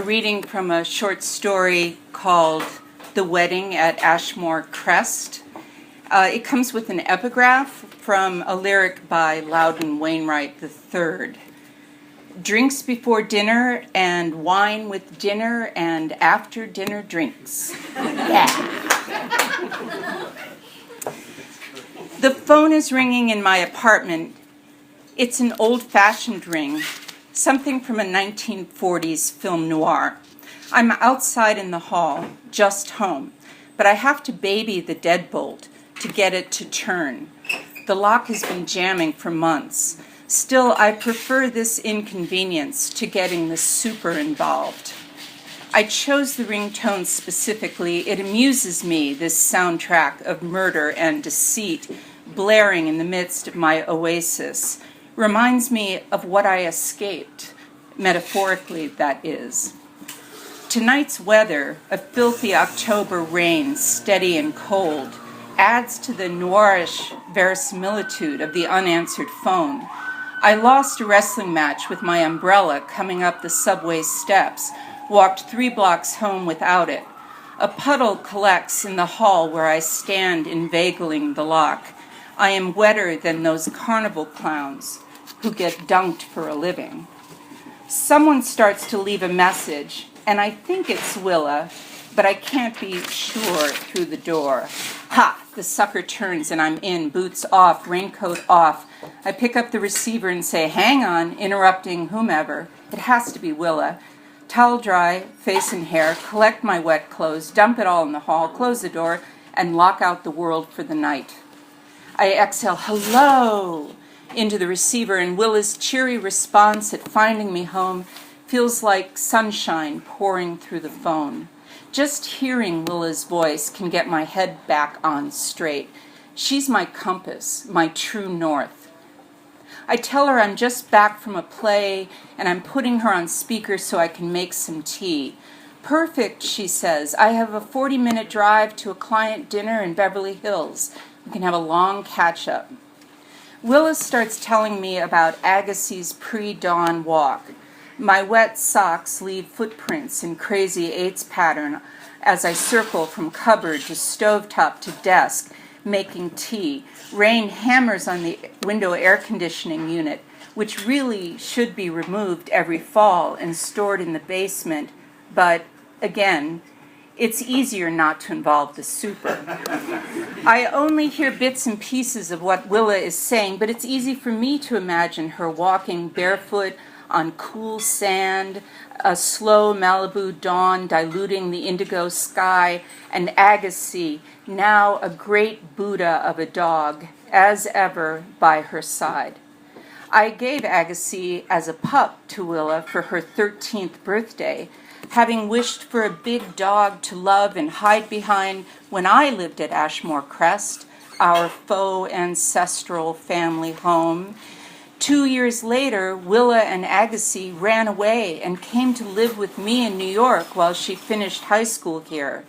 reading from a short story called The Wedding at Ashmore Crest. It comes with an epigraph from a lyric by Loudon Wainwright III. Drinks before dinner and wine with dinner and after dinner drinks. Yeah. The phone is ringing in my apartment. It's an old-fashioned ring, something from a 1940s film noir. I'm outside in the hall, just home, but I have to baby the deadbolt to get it to turn. The lock has been jamming for months. Still, I prefer this inconvenience to getting the super involved. I chose the ringtone specifically. It amuses me, this soundtrack of murder and deceit blaring in the midst of my oasis. Reminds me of what I escaped, metaphorically, that is. Tonight's weather, a filthy October rain, steady and cold, adds to the noirish verisimilitude of the unanswered phone. I lost a wrestling match with my umbrella coming up the subway steps, walked 3 blocks home without it. A puddle collects in the hall where I stand inveigling the lock. I am wetter than those carnival clowns who get dunked for a living. Someone starts to leave a message, and I think it's Willa, but I can't be sure through the door. Ha! The sucker turns and I'm in, boots off, raincoat off. I pick up the receiver and say, hang on, interrupting whomever. It has to be Willa. Towel dry, face and hair, collect my wet clothes, dump it all in the hall, close the door, and lock out the world for the night. I exhale, hello, into the receiver, and Willa's cheery response at finding me home feels like sunshine pouring through the phone. Just hearing Willa's voice can get my head back on straight. She's my compass, my true north. I tell her I'm just back from a play, and I'm putting her on speaker so I can make some tea. Perfect, she says. I have a 40-minute drive to a client dinner in Beverly Hills. We can have a long catch-up. Willa starts telling me about Agassi's pre-dawn walk. My wet socks leave footprints in crazy 8s pattern as I circle from cupboard to stovetop to desk, making tea. Rain hammers on the window air conditioning unit, which really should be removed every fall and stored in the basement, but again, it's easier not to involve the super. I only hear bits and pieces of what Willa is saying, but it's easy for me to imagine her walking barefoot on cool sand, a slow Malibu dawn diluting the indigo sky, and Agassi, now a great Buddha of a dog, as ever by her side. I gave Agassi as a pup to Willa for her 13th birthday, having wished for a big dog to love and hide behind when I lived at Ashmore Crest, our faux ancestral family home. 2 years later, Willa and Agassi ran away and came to live with me in New York while she finished high school here.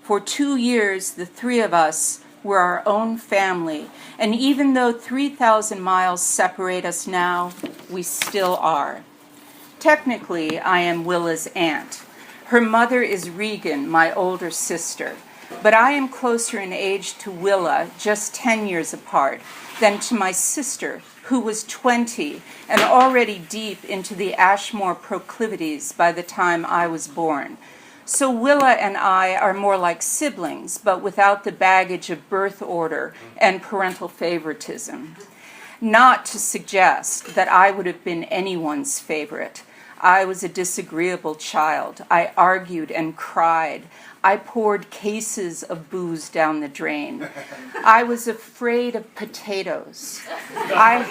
For 2 years, the 3 of us were our own family, and even though 3,000 miles separate us now, we still are. Technically, I am Willa's aunt. Her mother is Regan, my older sister, but I am closer in age to Willa, just 10 years apart, than to my sister, who was 20 and already deep into the Ashmore proclivities by the time I was born. So Willa and I are more like siblings, but without the baggage of birth order and parental favoritism. Not to suggest that I would have been anyone's favorite. I was a disagreeable child. I argued and cried. I poured cases of booze down the drain. I was afraid of potatoes. I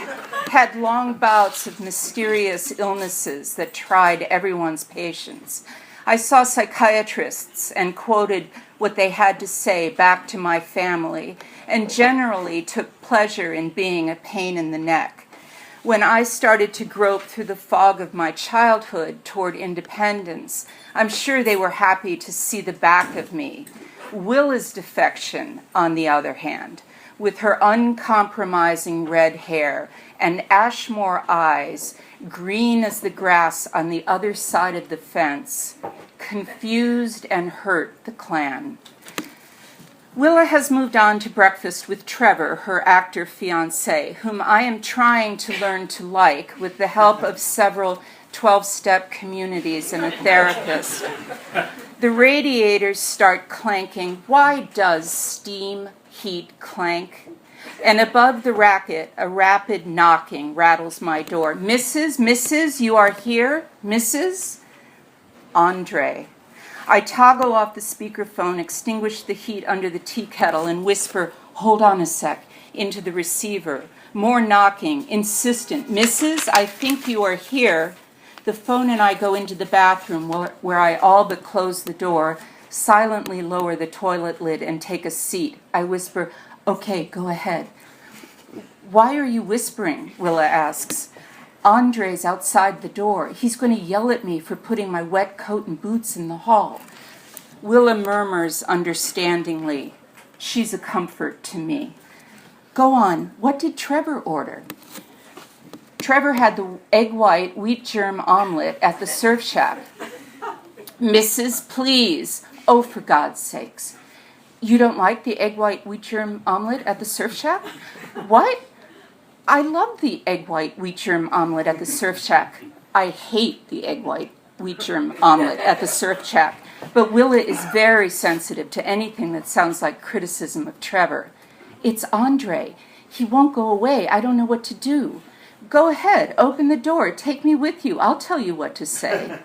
had long bouts of mysterious illnesses that tried everyone's patience. I saw psychiatrists and quoted what they had to say back to my family, and generally took pleasure in being a pain in the neck. When I started to grope through the fog of my childhood toward independence, I'm sure they were happy to see the back of me. Willa's defection, on the other hand, with her uncompromising red hair and Ashmore eyes, green as the grass on the other side of the fence, confused and hurt the clan. Willa has moved on to breakfast with Trevor, her actor fiancé, whom I am trying to learn to like with the help of several 12-step communities and a therapist. The radiators start clanking. Why does steam heat clank? And above the racket, a rapid knocking rattles my door. Mrs., you are here? Mrs.? Andre. I toggle off the speakerphone, extinguish the heat under the tea kettle, and whisper, "Hold on a sec," into the receiver. More knocking, insistent. "Mrs., I think you are here." The phone and I go into the bathroom where I all but close the door, silently lower the toilet lid, and take a seat. I whisper, "Okay, go ahead." "Why are you whispering?" Willa asks. "Andre's outside the door. He's going to yell at me for putting my wet coat and boots in the hall." Willa murmurs understandingly. She's a comfort to me. "Go on. What did Trevor order?" "Trevor had the egg white wheat germ omelet at the Surf Shack." "Mrs., please." "Oh, for God's sakes." "You don't like the egg white wheat germ omelet at the Surf Shack?" "What?" "I love the egg white wheat germ omelet at the Surf Shack." "I hate the egg white wheat germ omelet at the Surf Shack." But Willa is very sensitive to anything that sounds like criticism of Trevor. "It's Andre. He won't go away. I don't know what to do." "Go ahead. Open the door. Take me with you. I'll tell you what to say."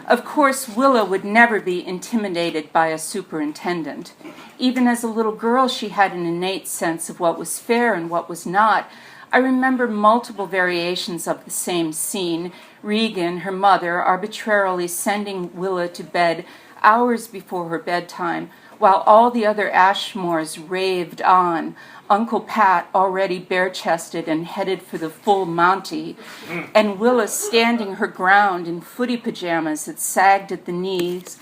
Of course, Willa would never be intimidated by a superintendent. Even as a little girl, she had an innate sense of what was fair and what was not. I remember multiple variations of the same scene. Regan, her mother, arbitrarily sending Willa to bed hours before her bedtime, while all the other Ashmores raved on. Uncle Pat already bare-chested and headed for the full Monty, and Willa standing her ground in footy pajamas that sagged at the knees,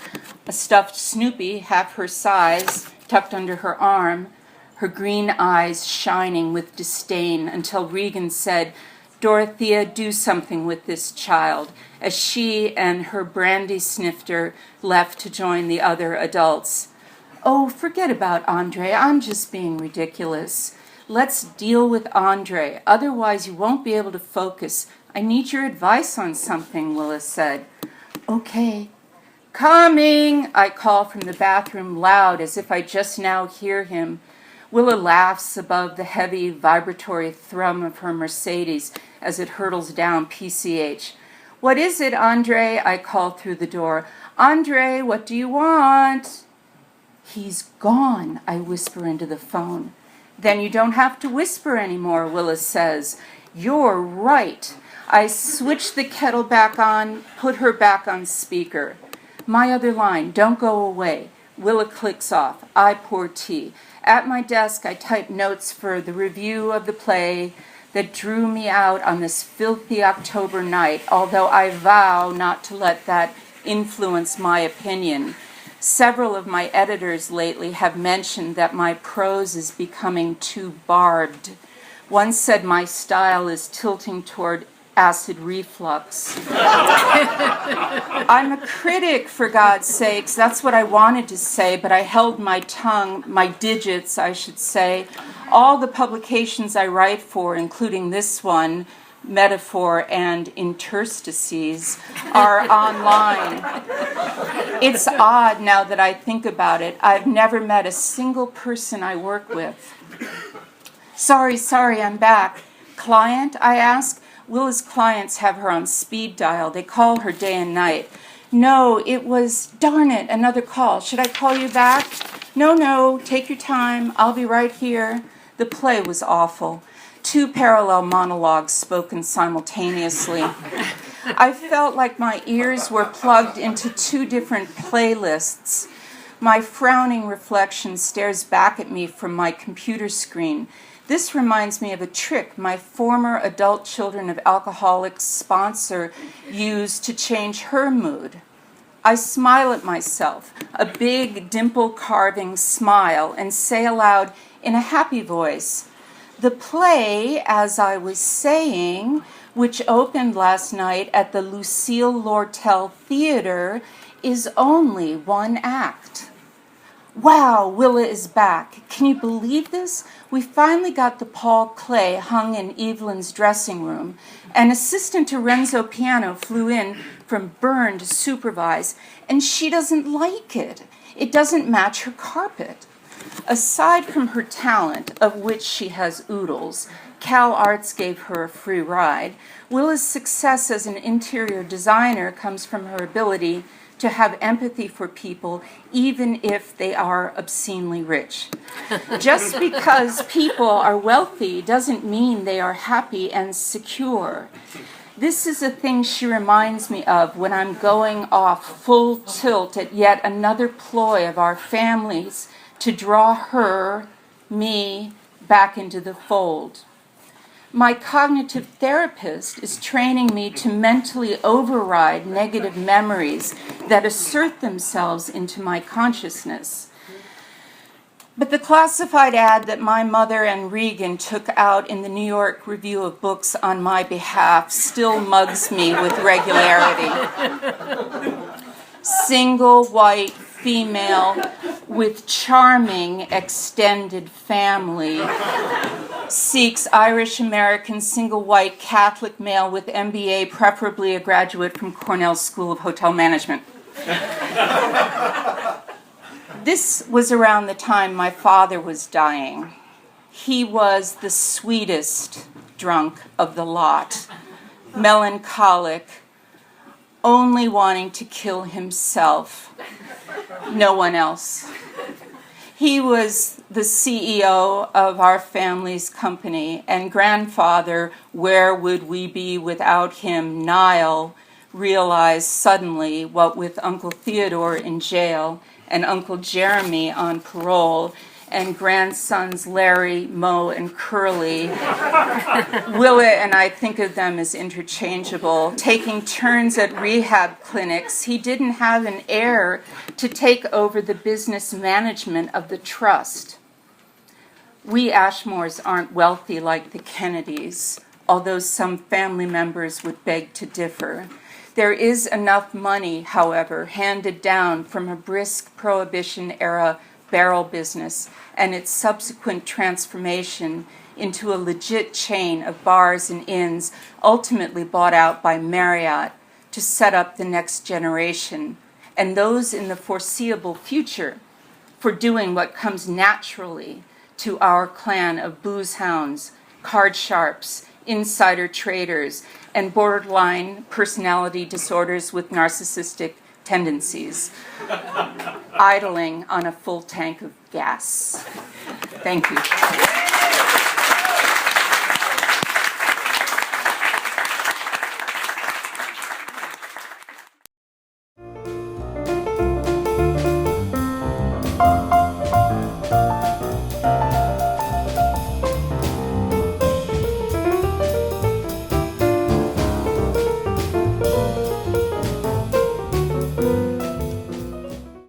a stuffed Snoopy half her size tucked under her arm, her green eyes shining with disdain, until Regan said, "Dorothea, do something with this child," as she and her brandy snifter left to join the other adults. "Oh, forget about Andre. I'm just being ridiculous. Let's deal with Andre. Otherwise, you won't be able to focus. I need your advice on something," Willa said. "Okay." "Coming," I call from the bathroom, loud as if I just now hear him. Willa laughs above the heavy, vibratory thrum of her Mercedes as it hurtles down PCH. "What is it, Andre?" I call through the door. "Andre, what do you want?" "He's gone," I whisper into the phone. "Then you don't have to whisper anymore," Willa says. "You're right." I switch the kettle back on, put her back on speaker. "My other line, don't go away." Willa clicks off. I pour tea. At my desk, I type notes for the review of the play that drew me out on this filthy October night, although I vow not to let that influence my opinion. Several of my editors lately have mentioned that my prose is becoming too barbed. One said my style is tilting toward acid reflux. I'm a critic, for God's sakes. That's what I wanted to say, but I held my tongue, my digits, I should say. All the publications I write for, including this one, Metaphor and Interstices, are online. It's odd now that I think about it. I've never met a single person I work with. Sorry, I'm back. Client, I ask. Willa's clients have her on speed dial. They call her day and night. "No, it was, darn it, another call. Should I call you back?" No, take your time. I'll be right here." The play was awful. 2 parallel monologues spoken simultaneously. I felt like my ears were plugged into 2 different playlists. My frowning reflection stares back at me from my computer screen. This reminds me of a trick my former Adult Children of Alcoholics sponsor used to change her mood. I smile at myself, a big dimple-carving smile, and say aloud, in a happy voice. The play, as I was saying, which opened last night at the Lucille Lortel Theater, is only one act. Wow, Willa is back. Can you believe this? We finally got the Paul Klee hung in Evelyn's dressing room. An assistant to Renzo Piano flew in from Bern to supervise, and she doesn't like it. It doesn't match her carpet. Aside from her talent, of which she has oodles, Cal Arts gave her a free ride. Willa's success as an interior designer comes from her ability to have empathy for people, even if they are obscenely rich. Just because people are wealthy doesn't mean they are happy and secure. This is a thing she reminds me of when I'm going off full tilt at yet another ploy of our families to draw her, me, back into the fold. My cognitive therapist is training me to mentally override negative memories that assert themselves into my consciousness. But the classified ad that my mother and Regan took out in the New York Review of Books on my behalf still mugs me with regularity. Single white female with charming extended family seeks Irish-American single white Catholic male with MBA, preferably a graduate from Cornell School of Hotel Management. This was around the time my father was dying. He was the sweetest drunk of the lot, melancholic, only wanting to kill himself, no one else. He was the CEO of our family's company, and grandfather, where would we be without him, Niall, realized suddenly what with Uncle Theodore in jail and Uncle Jeremy on parole and grandsons Larry, Mo, and Curly. Willa and I think of them as interchangeable. Taking turns at rehab clinics, he didn't have an heir to take over the business management of the trust. We Ashmores aren't wealthy like the Kennedys, although some family members would beg to differ. There is enough money, however, handed down from a brisk Prohibition-era barrel business and its subsequent transformation into a legit chain of bars and inns, ultimately bought out by Marriott to set up the next generation and those in the foreseeable future for doing what comes naturally to our clan of booze hounds, card sharps, insider traders, and borderline personality disorders with narcissistic tendencies, idling on a full tank of gas. Thank you.